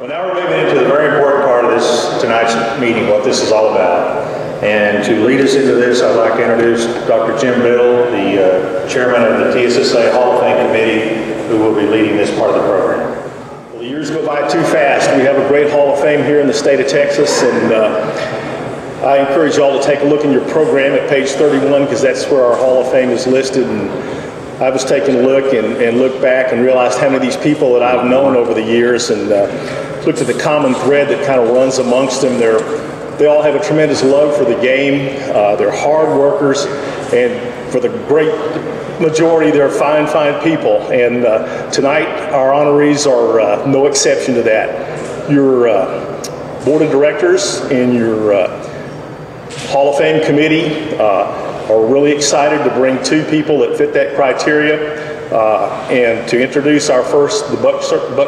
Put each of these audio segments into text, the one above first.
Well, now we're moving into the very important part of tonight's meeting, what this is all about. And to lead us into this, I'd like to introduce Dr. Jim Biddle, the chairman of the TSSA Hall of Fame Committee, who will be leading this part of the program. Well, the years go by too fast. We have a great Hall of Fame here in the state of Texas, and I encourage you all to take a look in your program at page 31, because that's where our Hall of Fame is listed. And I was taking a look and looked back and realized how many of these people that I've known over the years, and looked at the common thread that kind of runs amongst them. They all have a tremendous love for the game. They're hard workers, and for the great majority, they're fine people. And tonight, our honorees are no exception to that. Your board of directors and your Hall of Fame committee are really excited to bring two people that fit that criteria. And to introduce our first, the Buck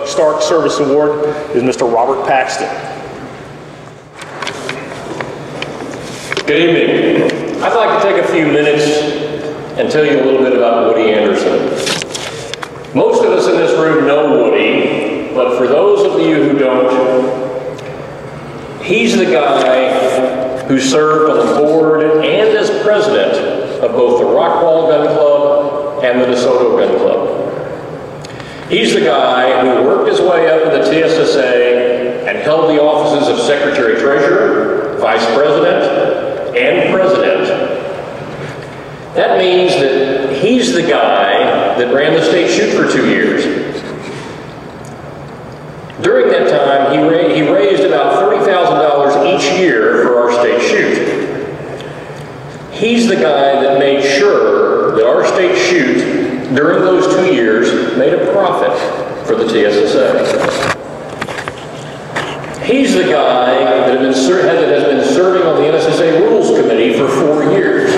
Stark Service Award, is Mr. Robert Paxton. Good evening. I'd like to take a few minutes and tell you a little bit about Woody Anderson. Most of us in this room know Woody, but for those of you who don't, he's the guy who served on the board and as president of both the Rockwall Gun Club and the DeSoto Gun Club. He's the guy who worked his way up in the TSSA and held the offices of Secretary Treasurer, Vice President, and President. That means that he's the guy that ran the state shoot for 2 years. During that time, he raised about $30,000 each year for our state shoot. He's the guy that made sure that our state shoot during those 2 years made a profit for the TSSA. He's the guy that has been serving on the NSSA Rules Committee for 4 years.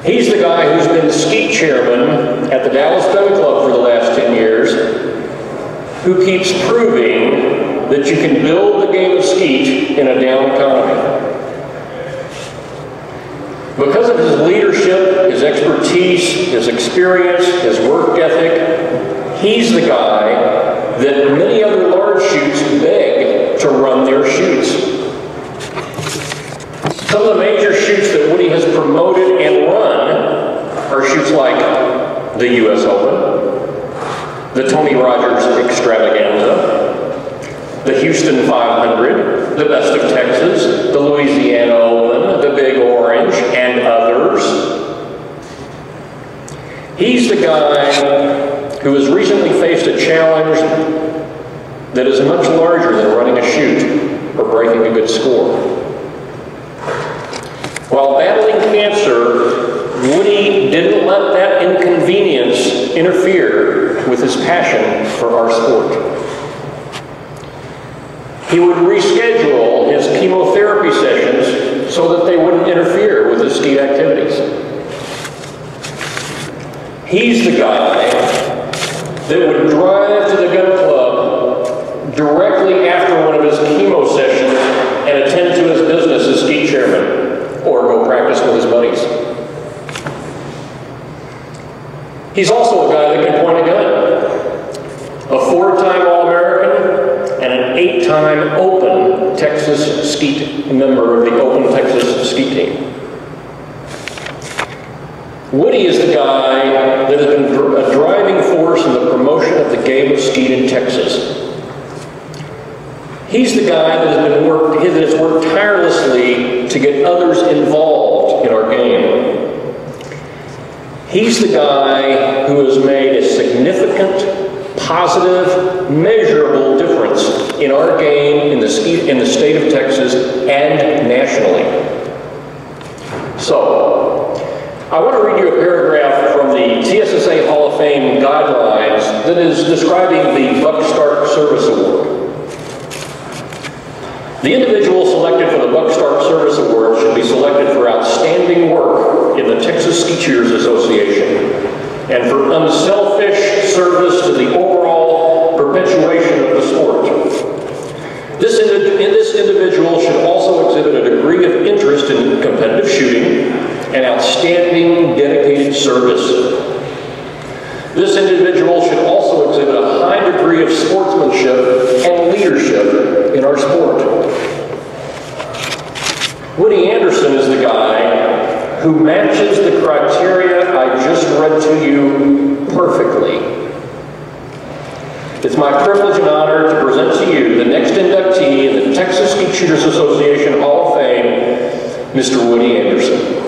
He's the guy who's been Skeet chairman at the Dallas Gun Club for the last 10 years, who keeps proving that you can build the game of skeet in a down economy. Because of his leadership, his expertise, his experience, his work ethic, he's the guy that many other large shoots beg to run their shoots. Some of the major shoots that Woody has promoted and run are shoots like the U.S. Open, the Tony Rogers Extravaganza, the Houston 500, the Best of Texas, the Louisiana Open, the Big Orange, and others. He's the guy who has recently faced a challenge that is much larger than running a shoot or breaking a good score. While battling cancer, Woody didn't let that inconvenience interfere with his passion for our sport. He would reschedule his chemotherapy sessions so that they wouldn't interfere with his skeet activities. He's the guy that would drive to the gun club directly after one of his chemo sessions and attend to his business as skeet chairman, or go practice with his buddies. He's also a guy that can point a gun. A 4-time All-American and an 8-time Open Texas Skeet member of the Open Texas Skeet Team. Woody is the guy that has been a driving force in the promotion of the game of skeet in Texas. He's the guy that has worked tirelessly to get others involved in our game. He's the guy who has made a significant, positive, measurable difference in our game in the state of Texas and nationally. So, I want to read you a paragraph from the TSSA Hall of Fame guidelines that is describing the Buck Stark Service Award. The individual selected for the Buck Stark Service Award should be selected for outstanding work in the Texas Skeet Shooters Association and for unselfish service to the overall perpetuation of the sport. This individual should also exhibit a degree of interest in competitive shooting and outstanding dedicated service. This individual should also exhibit a high degree of sport sportsmanship and leadership in our sport. Woody Anderson is the guy who matches the criteria I just read to you perfectly. It's my privilege and honor to present to you the next inductee in the Texas Skeet Shooters Association Hall of Fame, Mr. Woody Anderson.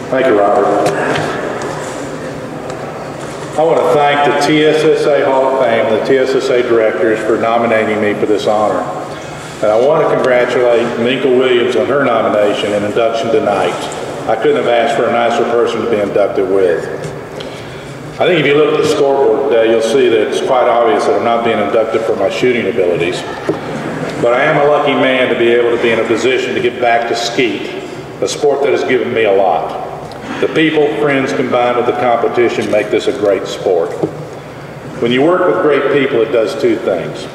Thank you, Robert. I want to thank the TSSA Hall of Fame, the TSSA directors for nominating me for this honor. And I want to congratulate Minka Williams on her nomination and induction tonight. I couldn't have asked for a nicer person to be inducted with. I think if you look at the scoreboard today, you'll see that it's quite obvious that I'm not being inducted for my shooting abilities. But I am a lucky man to be able to be in a position to give back to skeet, a sport that has given me a lot. The people, friends, combined with the competition make this a great sport. When you work with great people, it does two things.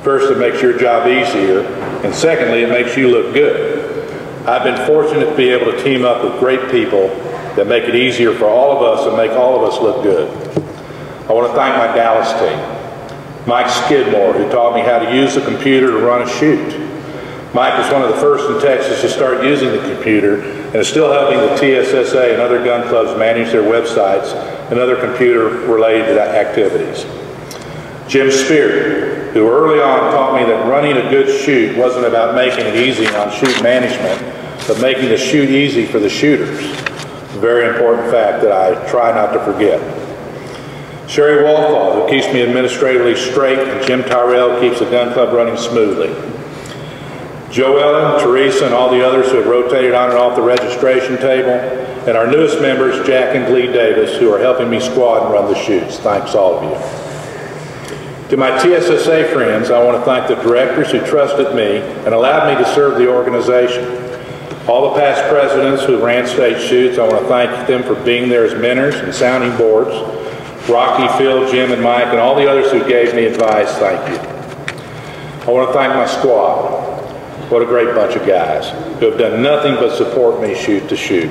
First, it makes your job easier, and secondly, it makes you look good. I've been fortunate to be able to team up with great people that make it easier for all of us and make all of us look good. I want to thank my Dallas team. Mike Skidmore, who taught me how to use the computer to run a shoot. Mike was one of the first in Texas to start using the computer and is still helping the TSSA and other gun clubs manage their websites and other computer-related activities. Jim Spear, who early on taught me that running a good shoot wasn't about making it easy on shoot management, but making the shoot easy for the shooters. A very important fact that I try not to forget. Sherry Walthall, who keeps me administratively straight, and Jim Tyrell keeps the gun club running smoothly. Joe Ellen, Teresa, and all the others who have rotated on and off the registration table, and our newest members, Jack and Glee Davis, who are helping me squad and run the shoots. Thanks, all of you. To my TSSA friends, I want to thank the directors who trusted me and allowed me to serve the organization. All the past presidents who ran state shoots, I want to thank them for being there as mentors and sounding boards. Rocky, Phil, Jim, and Mike, and all the others who gave me advice, thank you. I want to thank my squad. What a great bunch of guys who have done nothing but support me shoot to shoot.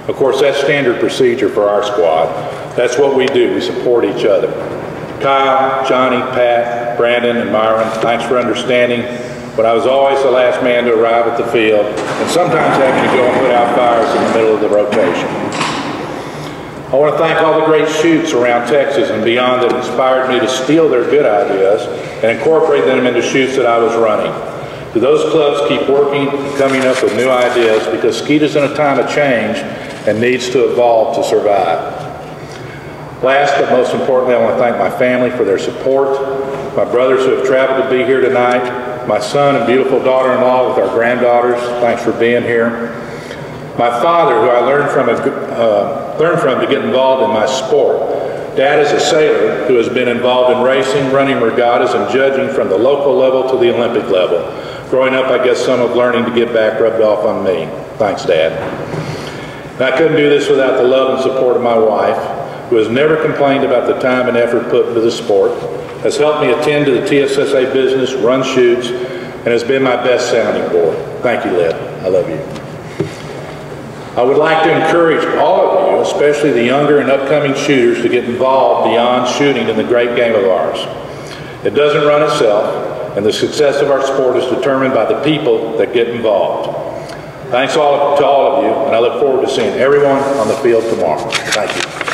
Of course, that's standard procedure for our squad. That's what we do. We support each other. Kyle, Johnny, Pat, Brandon, and Myron, thanks for understanding when I was always the last man to arrive at the field and sometimes having to go and put out fires in the middle of the rotation. I want to thank all the great shoots around Texas and beyond that inspired me to steal their good ideas and incorporate them into shoots that I was running. Do those clubs keep working and coming up with new ideas because skeet is in a time of change and needs to evolve to survive. Last but most importantly, I want to thank my family for their support, my brothers who have traveled to be here tonight, my son and beautiful daughter-in-law with our granddaughters, thanks for being here. My father, who I learned from to get involved in my sport. Dad is a sailor who has been involved in racing, running regattas, and judging from the local level to the Olympic level. Growing up, I guess some of learning to give back rubbed off on me. Thanks, Dad. And I couldn't do this without the love and support of my wife, who has never complained about the time and effort put into the sport, has helped me attend to the TSSA business, run shoots, and has been my best sounding board. Thank you, Lib. I love you. I would like to encourage all of you, especially the younger and upcoming shooters, to get involved beyond shooting in the great game of ours. It doesn't run itself, and the success of our sport is determined by the people that get involved. Thanks to all of you, and I look forward to seeing everyone on the field tomorrow. Thank you.